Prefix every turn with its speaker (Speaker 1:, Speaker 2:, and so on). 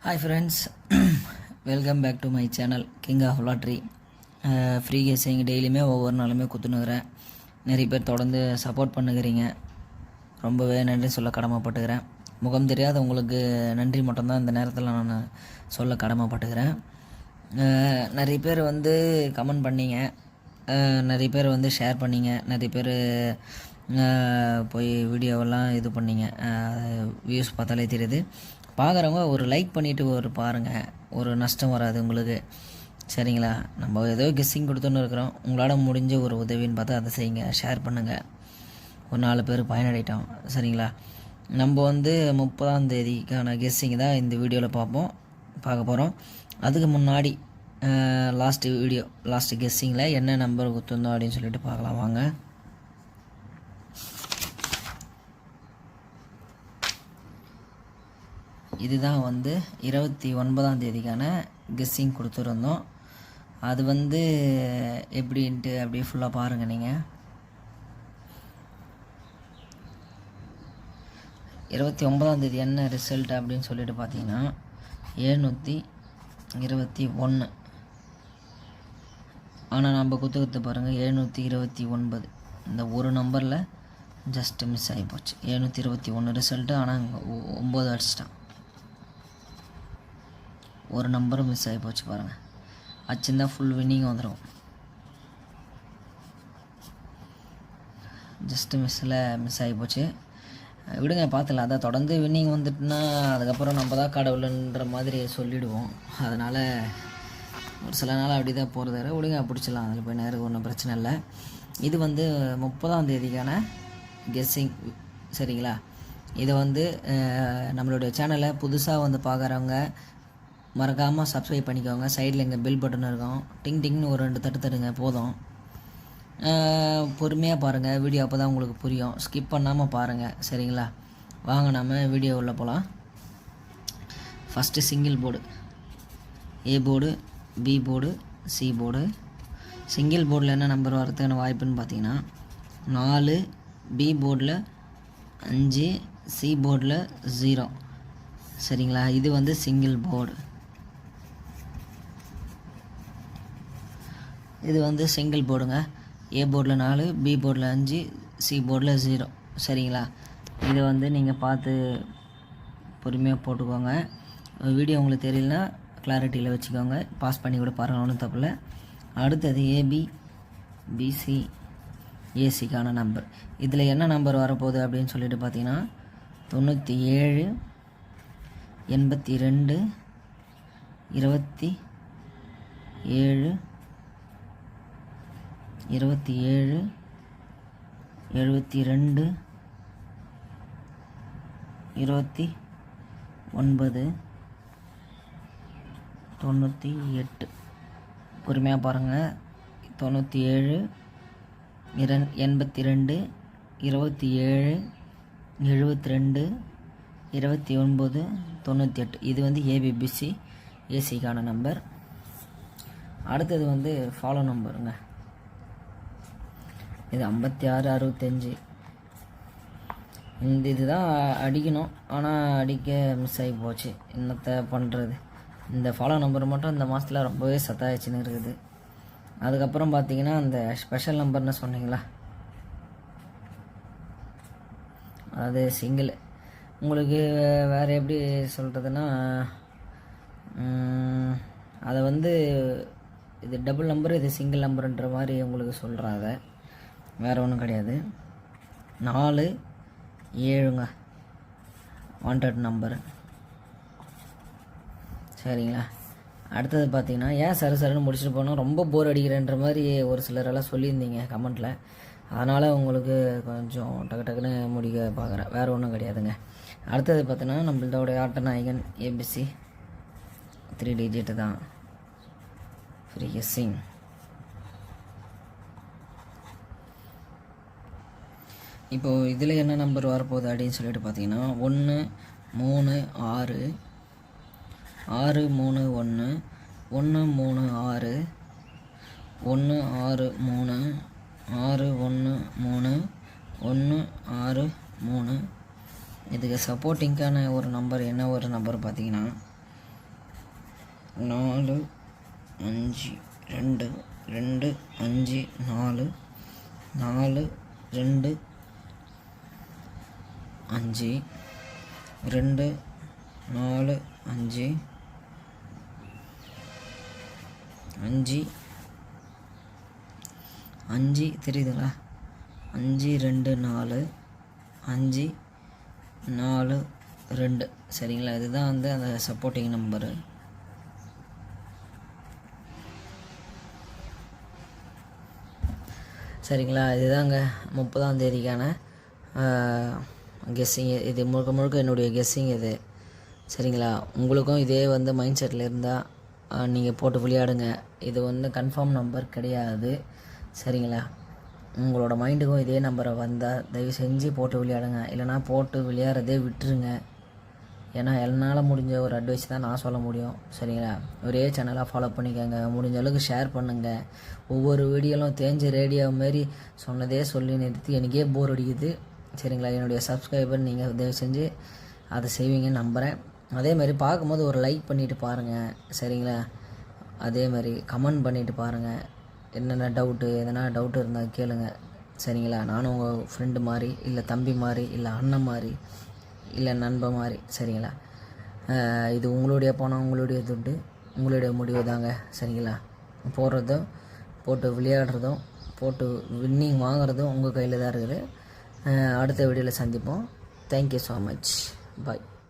Speaker 1: Hi friends, welcome back to my channel King of Lottery. Free guessing டெய்லியுமே ஒவ்வொரு நாளுமே குத்துனுக்கிறேன். நிறைய பேர் தொடர்ந்து சப்போர்ட் பண்ணுகிறீங்க. ரொம்பவே நன்றி சொல்ல கடமைப்பட்டுக்கிறேன். முகம் தெரியாத உங்களுக்கு நன்றி மட்டும்தான் இந்த நேரத்தில் நான் சொல்ல கடமைப்பட்டுக்கிறேன். நிறைய பேர் வந்து கமெண்ட் பண்ணிங்க, நிறைய பேர் வந்து ஷேர் பண்ணிங்க, நிறைய பேர் போய் வீடியோவெல்லாம் இது பண்ணிங்க. வியூஸ் பார்த்தாலே தெரியுது. பார்க்குறவங்க ஒரு லைக் பண்ணிவிட்டு ஒரு பாருங்கள், ஒரு நஷ்டம் வராது உங்களுக்கு. சரிங்களா? நம்ம ஏதோ கெஸ்ஸிங் கொடுத்துன்னு இருக்கிறோம். உங்களால் முடிஞ்ச ஒரு உதவின்னு பார்த்தா அதை செய்யுங்க, ஷேர் பண்ணுங்கள். ஒரு 4 பேர் பயனடைட்டோம். சரிங்களா? நம்ம வந்து 30ஆம் தேதிக்கான கெஸ்ஸிங் தான் இந்த வீடியோவில் பார்க்க போகிறோம். அதுக்கு முன்னாடி லாஸ்ட்டு கெஸ்ஸிங்கில் என்ன நம்பர் கொடுத்துருந்தோம் அப்படின்னு சொல்லிட்டு பார்க்கலாம் வாங்க. இதுதான் வந்து 29ஆம் தேதிக்கான கெஸ்ஸிங் கொடுத்துருந்தோம். அது வந்து எப்படின்ட்டு அப்படியே ஃபுல்லாக பாருங்கள். நீங்கள் 29ஆம் தேதி என்ன ரிசல்ட் அப்படின்னு சொல்லிட்டு பார்த்தீங்கன்னா 721. ஆனால் நம்ம குத்துக்கிறது பாருங்கள் 729. இந்த ஒரு நம்பரில் ஜஸ்ட்டு மிஸ் ஆகி போச்சு. 721 ரிசல்ட்டு. ஆனால் 9 அடிச்சிட்டான். ஒரு நம்பரும் மிஸ் ஆகி போச்சு பாருங்கள். அச்சுந்தான் ஃபுல் வின்னிங் வந்துடும். ஜஸ்ட்டு மிஸ் ஆகி போச்சு. விடுங்க, பார்த்துல. அதான் தொடர்ந்து வின்னிங் வந்துட்டுனா அதுக்கப்புறம் நம்ம தான் கடவுளுன்ற மாதிரி சொல்லிவிடுவோம். அதனால் ஒரு சில நாள் அப்படி தான் போகிறது. விடுங்க, பிடிச்சிடலாம். அதில் போய் நேருக்கு ஒன்றும் பிரச்சனை இல்லை. இது வந்து 30ஆம் தேதிக்கான கெஸ்ஸிங். சரிங்களா? இது வந்து நம்மளுடைய சேனலை புதுசாக வந்து பார்க்குறவங்க மறக்காமல் சப்ஸ்கிரைப் பண்ணிக்கோங்க. சைடில் எங்கள் பெல் பட்டன் இருக்கும். டிங்னு ஒரு 2 தட்டு தட்டுங்க போதும். பொறுமையாக பாருங்கள் வீடியோ, அப்போ தான் உங்களுக்கு புரியும். ஸ்கிப் பண்ணாமல் பாருங்கள். சரிங்களா? வாங்க நம்ம வீடியோ உள்ள போகலாம். First single board, A board, B board, C board. Single போர்டில் என்ன நம்பர் வரதுக்கான வாய்ப்புன்னு பார்த்தீங்கன்னா 4, பி போர்டில் 5, சி போர்டில் 0. சரிங்களா? இது வந்து சிங்கிள் போர்டு. இது வந்து சிங்கிள் போர்டுங்க. ஏ போர்டில் 4, பி போர்டில் 5, சி போர்டில் 0. சரிங்களா? இதை வந்து நீங்கள் பார்த்து பொறுமையாக போட்டுக்கோங்க. வீடியோ உங்களுக்கு தெரியலனா கிளாரிட்டியில் வச்சுக்கோங்க. பாஸ் பண்ணி கூட பாருங்கள், ஒன்றும் தப்பில்லை. அடுத்தது ஏபி, பிசி, ஏசிக்கான நம்பர். இதில் என்ன நம்பர் வரப்போகுது அப்படின்னு சொல்லிட்டு பார்த்தீங்கன்னா 97, 82, 27, 27, 72, 29, 98. பொறுமையாக பாருங்கள். 97, 82, 27, 72, 29, 98. இது வந்து ஏபிபிசி ஏசிக்கான நம்பர். அடுத்தது வந்து ஃபாலோ நம்பருங்க. இது 56, 65. இந்த இதுதான் அடிக்கணும், ஆனால் அடிக்க மிஸ் ஆகி போச்சு. என்னத்தை பண்ணுறது? இந்த ஃபாலோ நம்பர் மட்டும் இந்த மாதத்தில் ரொம்பவே சத்தாயிடுச்சுன்னு இருக்குது. அதுக்கப்புறம் பார்த்தீங்கன்னா அந்த ஸ்பெஷல் நம்பர்னு சொன்னீங்களா, அது சிங்கிள். உங்களுக்கு வேறு எப்படி சொல்கிறதுன்னா, அதை வந்து இது டபுள் நம்பர், இது சிங்கிள் நம்பருன்ற மாதிரி உங்களுக்கு சொல்கிறாங்க. வேறு ஒன்றும் கிடையாது. 4, 7ங்க வாண்டட் நம்பரு. சரிங்களா? அடுத்தது பார்த்தீங்கன்னா ஏன் சருன்னு முடிச்சுட்டு போனால் ரொம்ப போர் அடிக்கிறேன்ற மாதிரி ஒரு சிலரெல்லாம் சொல்லியிருந்தீங்க கமெண்ட்டில். அதனால் உங்களுக்கு கொஞ்சம் டக்குன்னு முடிக்க பார்க்குறேன். வேறு ஒன்றும் கிடையாதுங்க. அடுத்தது பார்த்தீங்கன்னா நம்மளோட ஆட்ட நாயகன் ஏபிசி 3 டிஜிட்டு தான். Free guessing. இப்போது இதில் என்ன நம்பர் வரப்போகுது அப்படின்னு சொல்லிட்டு பார்த்தீங்கன்னா 1, 3, 6, 6, 3, 1, 1, 3, 6, 1, 6, 3, 6, 1, 3, 1, 6, 3. இதுக்கு சப்போர்ட்டிங்கான ஒரு நம்பர் என்ன ஒரு நம்பர் பார்த்தீங்கன்னா 4 5 2 2 5 4 4 2 5 2 4 5 5 5 தெரியுதுங்களா? 5 2 4 5 4 2 சரிங்களா? இதுதான் வந்து அந்த சப்போர்ட்டிங் நம்பரு. சரிங்களா? இதுதாங்க 30ஆம் தேதிக்கான கெஸ்ஸிங். இது முழுக்க முழுக்க என்னுடைய கெஸ்ஸிங் இது. சரிங்களா? உங்களுக்கும் இதே வந்து மைண்ட் செட்டில் இருந்தால் நீங்கள் போட்டு விளையாடுங்க. இது வந்து கன்ஃபார்ம் நம்பர் கிடையாது. சரிங்களா? உங்களோட மைண்டுக்கும் இதே நம்பரை வந்தால் தயவு செஞ்சு போட்டு விளையாடுங்க. இல்லைனா போட்டு விளையாடுறதே விட்டுருங்க. ஏன்னா என்னால் முடிஞ்ச ஒரு அட்வைஸ் தான் நான் சொல்ல முடியும். சரிங்களா? ஒரே சேனலாக ஃபாலோ பண்ணிக்கோங்க. முடிஞ்ச அளவுக்கு ஷேர் பண்ணுங்கள். ஒவ்வொரு வீடியோலும் தேஞ்ச ரேடியோ மாரி சொன்னதே சொல்லி நிறுத்தி எனக்கே போர் அடிக்குது. சரிங்களா? என்னுடைய சப்ஸ்கிரைபர் நீங்கள் தயவு செஞ்சு அதை செய்வீங்கன்னு நம்புகிறேன். அதேமாதிரி பார்க்கும்போது ஒரு லைக் பண்ணிவிட்டு பாருங்கள். சரிங்களா? அதேமாதிரி கமெண்ட் பண்ணிவிட்டு பாருங்கள். என்னென்ன டவுட்டு எதனா டவுட்டு இருந்தால் கேளுங்க. சரிங்களா? நானும் உங்கள் ஃப்ரெண்டு மாதிரி, இல்லை தம்பி மாதிரி, இல்லை அண்ணன் மாதிரி, இல்லை நண்பன் மாதிரி. சரிங்களா? இது உங்களுடைய பணம், உங்களுடைய துட்டு, உங்களுடைய முடிவு தாங்க. சரிங்களா? போடுறதும் போட்டு விளையாடுறதும் போட்டு வின்னிங் வாங்குறதும் உங்கள் கையில் தான் இருக்குது. அடுத்த வீடியோவில் சந்திப்போம். Thank you so much. பாய்.